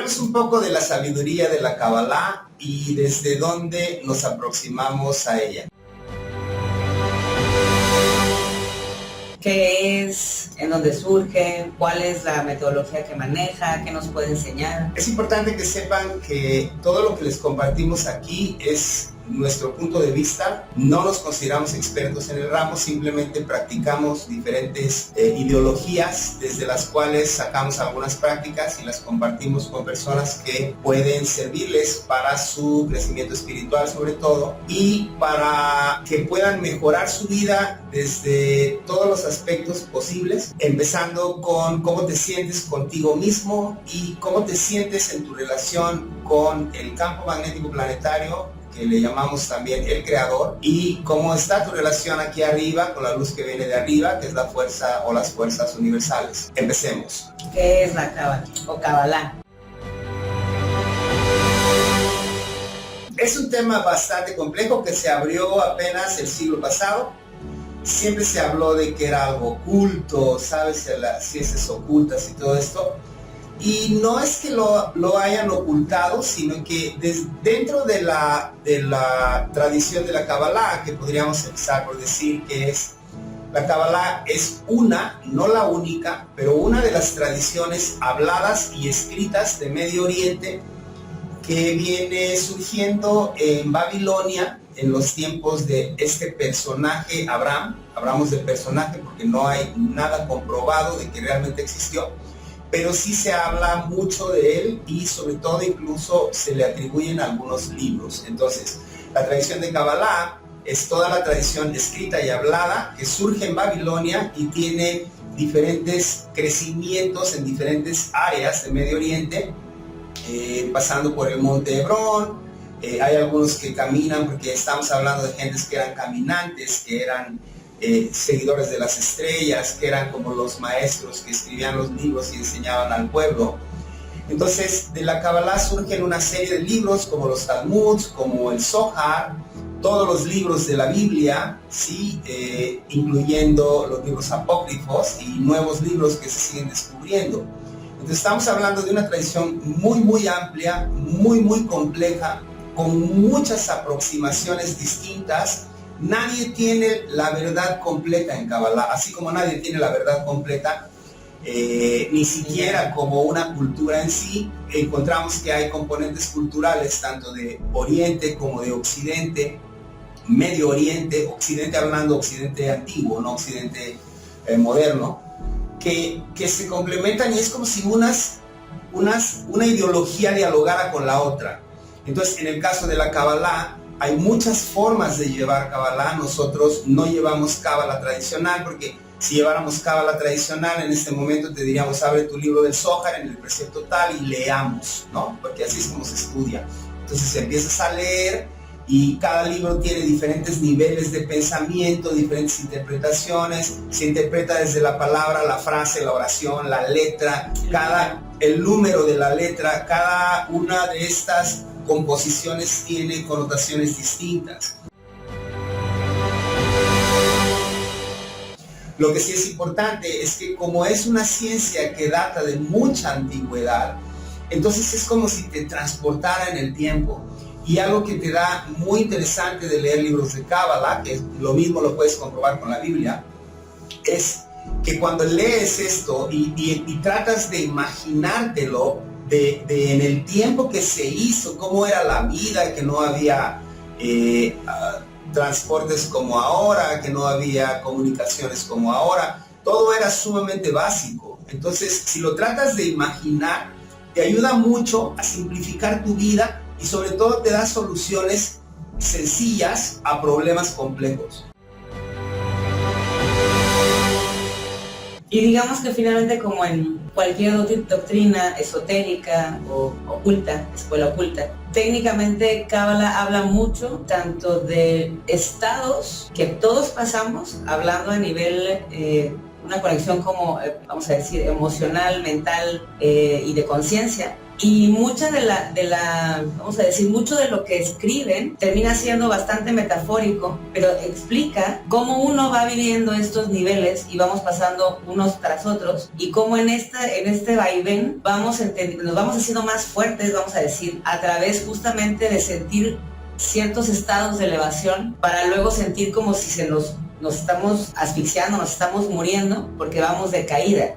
Hablemos un poco de la sabiduría de la Kabbalah y desde dónde nos aproximamos a ella. ¿Qué es? ¿En dónde surge? ¿Cuál es la metodología que maneja? ¿Qué nos puede enseñar? Es importante que sepan que todo lo que les compartimos aquí es nuestro punto de vista. No nos consideramos expertos en el ramo, simplemente practicamos diferentes ideologías desde las cuales sacamos algunas prácticas y las compartimos con personas que pueden servirles para su crecimiento espiritual sobre todo y para que puedan mejorar su vida desde todos los aspectos posibles, empezando con cómo te sientes contigo mismo y cómo te sientes en tu relación con el campo magnético planetario, que le llamamos también el creador, y cómo está tu relación aquí arriba con la luz que viene de arriba, que es la fuerza o las fuerzas universales. Empecemos. ¿Qué es la Kabbalah o Kabbalah? Es un tema bastante complejo que se abrió apenas el siglo pasado. Siempre se habló de que era algo oculto, sabes, las ciencias ocultas y todo esto. Y no es que lo hayan ocultado, sino que dentro de la tradición de la Kabbalah, que podríamos empezar por decir que la Kabbalah es una, no la única, pero una de las tradiciones habladas y escritas de Medio Oriente que viene surgiendo en Babilonia en los tiempos de este personaje Abraham. Hablamos del personaje porque no hay nada comprobado de que realmente existió, pero sí se habla mucho de él y sobre todo incluso se le atribuyen algunos libros. Entonces, la tradición de Kabbalah es toda la tradición escrita y hablada que surge en Babilonia y tiene diferentes crecimientos en diferentes áreas de Medio Oriente, pasando por el monte Hebrón. Hay algunos que caminan, porque estamos hablando de gentes que eran caminantes, que eran seguidores de las estrellas, que eran como los maestros que escribían los libros y enseñaban al pueblo. Entonces, de la Kabbalah surgen una serie de libros como los Talmuds, como el Zohar, todos los libros de la Biblia, ¿sí? Incluyendo los libros apócrifos y nuevos libros que se siguen descubriendo. Entonces, estamos hablando de una tradición muy, muy amplia, muy, muy compleja, con muchas aproximaciones distintas. Nadie tiene la verdad completa en Kabbalah, así como nadie tiene la verdad completa, ni siquiera como una cultura en sí. Encontramos que hay componentes culturales tanto de Oriente como de Occidente, Medio Oriente, Occidente hablando Occidente antiguo, no Occidente moderno, que se complementan y es como si una ideología dialogara con la otra. Entonces, en el caso de la Kabbalah, hay muchas formas de llevar Kabbalah. Nosotros no llevamos Kabbalah tradicional, porque si lleváramos Kabbalah tradicional, en este momento te diríamos, abre tu libro del Zohar en el precepto tal y leamos, ¿no? Porque así es como se estudia. Entonces empiezas a leer y cada libro tiene diferentes niveles de pensamiento, diferentes interpretaciones. Se interpreta desde la palabra, la frase, la oración, la letra, el número de la letra. Cada una de estas composiciones tiene connotaciones distintas. Lo que sí es importante es que como es una ciencia que data de mucha antigüedad, entonces es como si te transportara en el tiempo. Y algo que te da muy interesante de leer libros de Kabbalah, que lo mismo lo puedes comprobar con la Biblia, es que cuando lees esto y tratas de imaginártelo en el tiempo que se hizo, cómo era la vida, que no había transportes como ahora, que no había comunicaciones como ahora, todo era sumamente básico. Entonces, si lo tratas de imaginar, te ayuda mucho a simplificar tu vida y sobre todo te da soluciones sencillas a problemas complejos. Y digamos que finalmente, como en cualquier doctrina esotérica o oculta, escuela oculta, técnicamente Kabbalah habla mucho tanto de estados que todos pasamos, hablando a nivel una conexión como, vamos a decir, emocional, mental y de conciencia. Y mucha vamos a decir, mucho de lo que escriben termina siendo bastante metafórico, pero explica cómo uno va viviendo estos niveles y vamos pasando unos tras otros, y cómo en este vaivén nos vamos haciendo más fuertes, vamos a decir, a través justamente de sentir ciertos estados de elevación, para luego sentir como si nos estamos asfixiando, nos estamos muriendo, porque vamos de caída.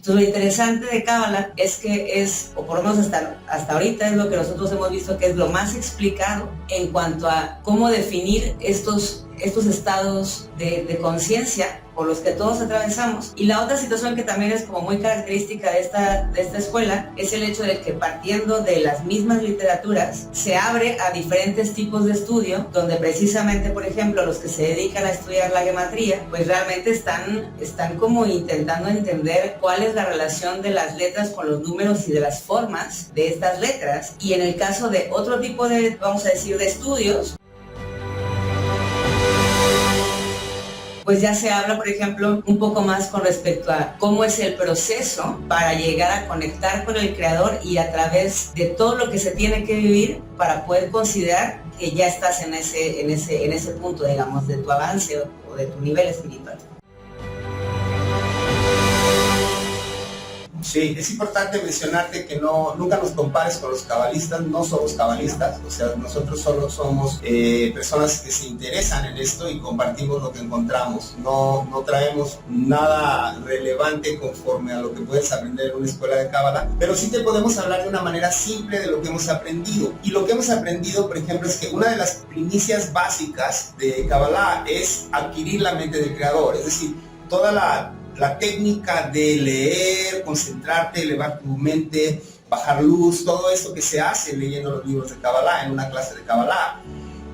Entonces, lo interesante de Cábala es que o por lo menos hasta ahorita es lo que nosotros hemos visto que es lo más explicado en cuanto a cómo definir estos estados de conciencia por los que todos atravesamos. Y la otra situación que también es como muy característica de esta escuela es el hecho de que, partiendo de las mismas literaturas, se abre a diferentes tipos de estudio, donde precisamente, por ejemplo, los que se dedican a estudiar la gematría, pues realmente están como intentando entender cuál es la relación de las letras con los números y de las formas de estas letras. Y en el caso de otro tipo de, vamos a decir, de estudios, pues ya se habla, por ejemplo, un poco más con respecto a cómo es el proceso para llegar a conectar con el Creador, y a través de todo lo que se tiene que vivir para poder considerar que ya estás en ese punto, digamos, de tu avance o de tu nivel espiritual. Sí, es importante mencionarte que nunca nos compares con los cabalistas. No somos cabalistas, o sea, nosotros solo somos personas que se interesan en esto y compartimos lo que encontramos. No traemos nada relevante conforme a lo que puedes aprender en una escuela de Cábala, pero sí te podemos hablar de una manera simple de lo que hemos aprendido. Y lo que hemos aprendido, por ejemplo, es que una de las primicias básicas de Cábala es adquirir la mente del Creador, es decir, toda la técnica de leer, concentrarte, elevar tu mente, bajar luz, todo esto que se hace leyendo los libros de Cábala en una clase de Cábala,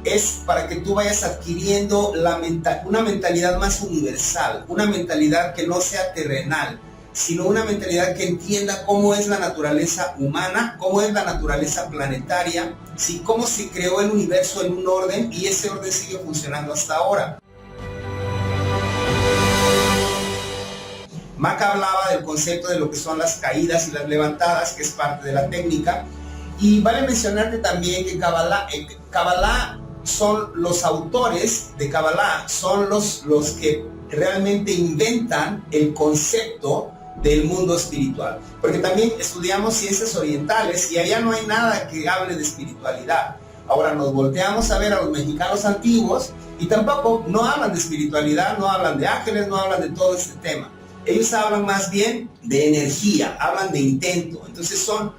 es para que tú vayas adquiriendo una mentalidad más universal, una mentalidad que no sea terrenal, sino una mentalidad que entienda cómo es la naturaleza humana, cómo es la naturaleza planetaria, ¿sí? Cómo se creó el universo en un orden, y ese orden sigue funcionando hasta ahora. Maca hablaba del concepto de lo que son las caídas y las levantadas, que es parte de la técnica. Y vale mencionarte también que Cábala son los autores de Cábala, son los que realmente inventan el concepto del mundo espiritual. Porque también estudiamos ciencias orientales y allá no hay nada que hable de espiritualidad. Ahora nos volteamos a ver a los mexicanos antiguos y tampoco no hablan de espiritualidad, no hablan de ángeles, no hablan de todo este tema. Ellos hablan más bien de energía, hablan de intento. Entonces son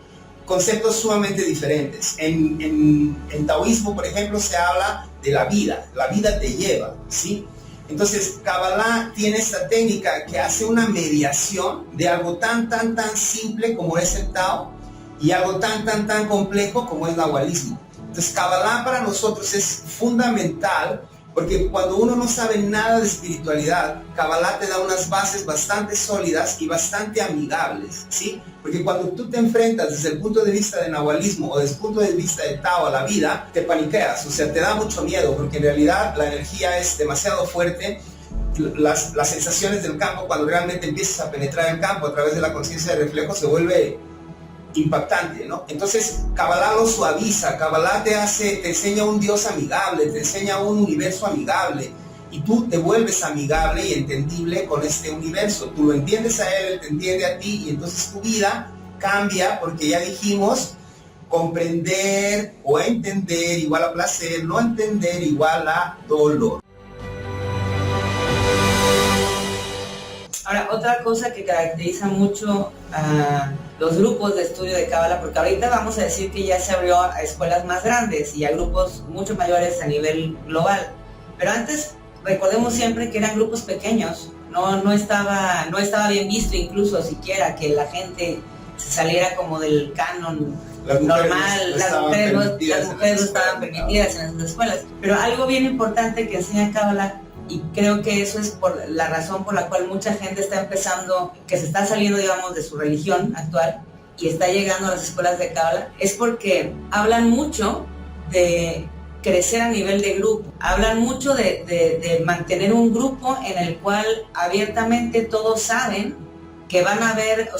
conceptos sumamente diferentes. En taoísmo, por ejemplo, se habla de la vida te lleva, ¿sí? Entonces Cábala tiene esta técnica que hace una mediación de algo tan simple como es el Tao y algo tan complejo como es el nahualismo. Entonces Cábala para nosotros es fundamental, porque cuando uno no sabe nada de espiritualidad, Cábala te da unas bases bastante sólidas y bastante amigables, ¿sí? Porque cuando tú te enfrentas desde el punto de vista del nahualismo o desde el punto de vista de Tao a la vida, te paniqueas, o sea, te da mucho miedo, porque en realidad la energía es demasiado fuerte. Las sensaciones del campo, cuando realmente empiezas a penetrar el campo a través de la conciencia de reflejo, se vuelve impactante, ¿no? Entonces Cábala lo suaviza, Cábala te enseña un Dios amigable, te enseña un universo amigable, y tú te vuelves amigable y entendible con este universo. Tú lo entiendes a él, él te entiende a ti, y entonces tu vida cambia, porque ya dijimos, comprender o entender igual a placer, no entender igual a dolor. Ahora, otra cosa que caracteriza mucho a los grupos de estudio de Cábala, porque ahorita vamos a decir que ya se abrió a escuelas más grandes y a grupos mucho mayores a nivel global, pero antes recordemos siempre que eran grupos pequeños, no estaba bien visto incluso siquiera que la gente se saliera como del canon normal, las mujeres no estaban permitidas en esas escuelas. Pero algo bien importante que enseña Cábala, y creo que eso es por la razón por la cual mucha gente está empezando, que se está saliendo, digamos, de su religión actual y está llegando a las escuelas de Cábala, es porque hablan mucho de crecer a nivel de grupo. Hablan mucho de mantener un grupo en el cual abiertamente todos saben que van a haber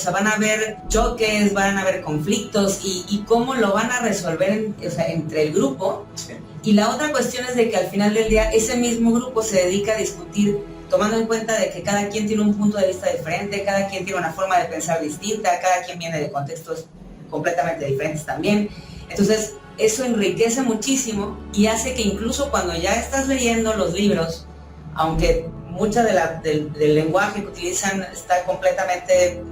choques, van a haber conflictos y cómo lo van a resolver entre el grupo. Sí. Y la otra cuestión es de que al final del día ese mismo grupo se dedica a discutir tomando en cuenta de que cada quien tiene un punto de vista diferente, cada quien tiene una forma de pensar distinta, cada quien viene de contextos completamente diferentes también. Entonces, eso enriquece muchísimo y hace que incluso cuando ya estás leyendo los libros, aunque mucha del lenguaje que utilizan es completamente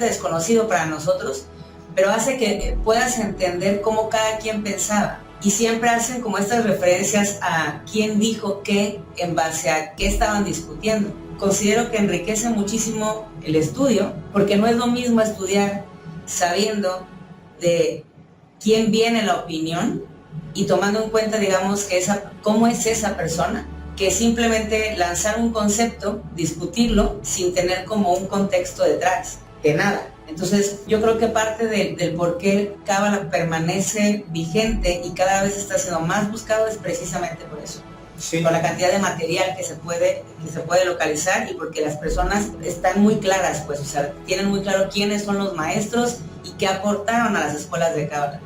desconocido para nosotros, pero hace que puedas entender cómo cada quien pensaba. Y siempre hacen como estas referencias a quién dijo qué en base a qué estaban discutiendo. Considero que enriquece muchísimo el estudio, porque no es lo mismo estudiar sabiendo de quién viene la opinión y tomando en cuenta, digamos, cómo es esa persona, que simplemente lanzar un concepto, discutirlo, sin tener como un contexto detrás, de nada. Entonces, yo creo que parte del por qué Cábala permanece vigente y cada vez está siendo más buscado es precisamente por eso. Sí. Por la cantidad de material que se puede localizar y porque las personas están muy claras, pues, o sea, tienen muy claro quiénes son los maestros y qué aportaron a las escuelas de Cábala.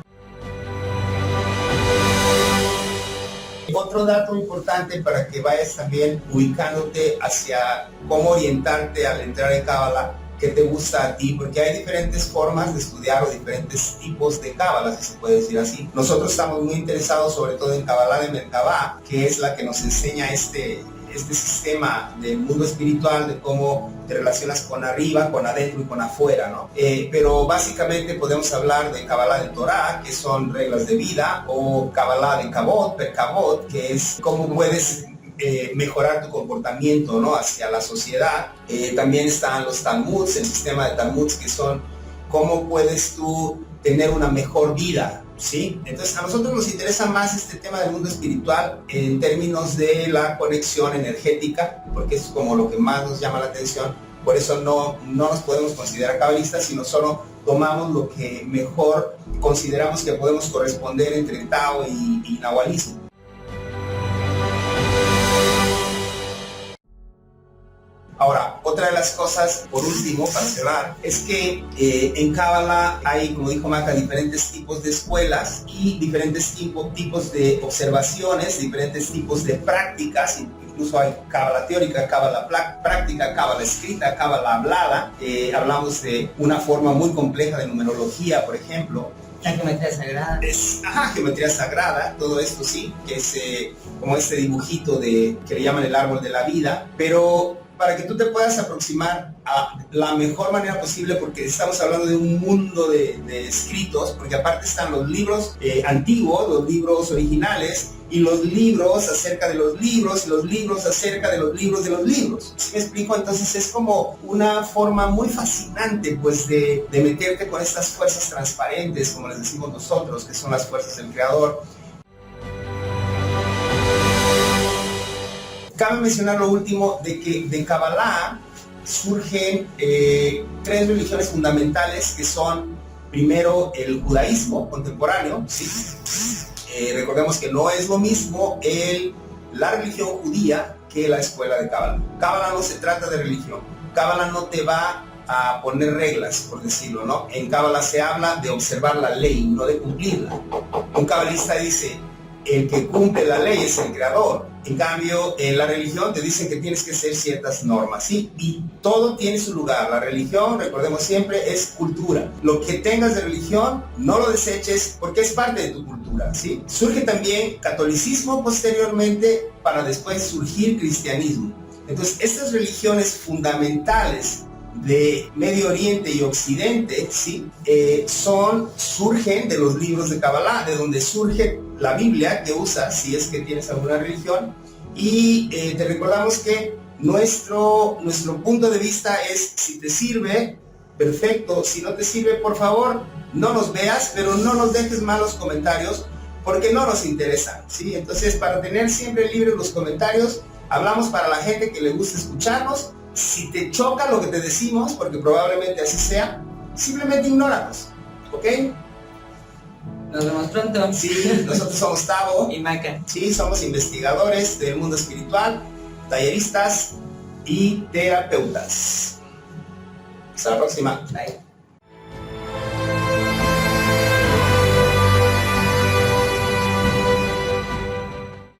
Otro dato importante para que vayas también ubicándote hacia cómo orientarte al entrar en Cábala, qué te gusta a ti, porque hay diferentes formas de estudiar o diferentes tipos de Cábala, si se puede decir así. Nosotros estamos muy interesados sobre todo en Cábala de Merkabah, que es la que nos enseña este sistema del mundo espiritual, de cómo te relacionas con arriba, con adentro y con afuera, ¿no? Pero básicamente podemos hablar de Cábala de Torah, que son reglas de vida, o Cábala de Kavod, Perkavod, que es cómo puedes mejorar tu comportamiento, ¿no?, hacia la sociedad. También están los Talmuds, el sistema de Talmuds, que son cómo puedes tú tener una mejor vida, ¿sí? Entonces a nosotros nos interesa más este tema del mundo espiritual en términos de la conexión energética, porque es como lo que más nos llama la atención. Por eso no nos podemos considerar cabalistas, sino solo tomamos lo que mejor consideramos que podemos corresponder entre Tao y Nahualismo. Ahora, otra de las cosas, por último, para cerrar, es que en Cábala hay, como dijo Maca, diferentes tipos de escuelas y diferentes tipos de observaciones, diferentes tipos de prácticas. Incluso hay Cábala teórica, Cábala práctica, Cábala escrita, Cábala hablada. Hablamos de una forma muy compleja de numerología, por ejemplo. La geometría sagrada. Geometría sagrada, todo esto sí, que es como este dibujito que le llaman el árbol de la vida, pero para que tú te puedas aproximar a la mejor manera posible, porque estamos hablando de un mundo de escritos, porque aparte están los libros antiguos, los libros originales, y los libros acerca de los libros, y los libros acerca de los libros de los libros. ¿Sí me explico? Entonces es como una forma muy fascinante, pues, de meterte con estas fuerzas transparentes, como les decimos nosotros, que son las fuerzas del Creador. Cabe mencionar lo último, de que de Kabbalah surgen tres religiones fundamentales, que son, primero, el judaísmo contemporáneo, ¿sí? Recordemos que no es lo mismo la religión judía que la escuela de Kabbalah. Kabbalah no se trata de religión. Kabbalah no te va a poner reglas, por decirlo, ¿no? En Kabbalah se habla de observar la ley, no de cumplirla. Un cabalista dice, el que cumple la ley es el creador. En cambio, en la religión te dicen que tienes que hacer ciertas normas, ¿sí? Y todo tiene su lugar. La religión, recordemos siempre, es cultura. Lo que tengas de religión, no lo deseches, porque es parte de tu cultura, ¿sí? Surge también catolicismo posteriormente, para después surgir cristianismo. Entonces, estas religiones fundamentales de Medio Oriente y Occidente, ¿sí? Surgen de los libros de Kabbalah, de donde surge la Biblia que usas si es que tienes alguna religión. Y te recordamos que nuestro punto de vista es: si te sirve, perfecto; si no te sirve, por favor, no nos veas, pero no nos dejes malos comentarios, porque no nos interesan, ¿sí? Entonces, para tener siempre libres los comentarios, hablamos para la gente que le gusta escucharnos. Si te choca lo que te decimos, porque probablemente así sea, simplemente ignóranos, ¿ok? Nos vemos pronto. Sí, nosotros somos Tavo y Maca. Sí, somos investigadores del mundo espiritual, talleristas y terapeutas. Hasta la próxima. Bye.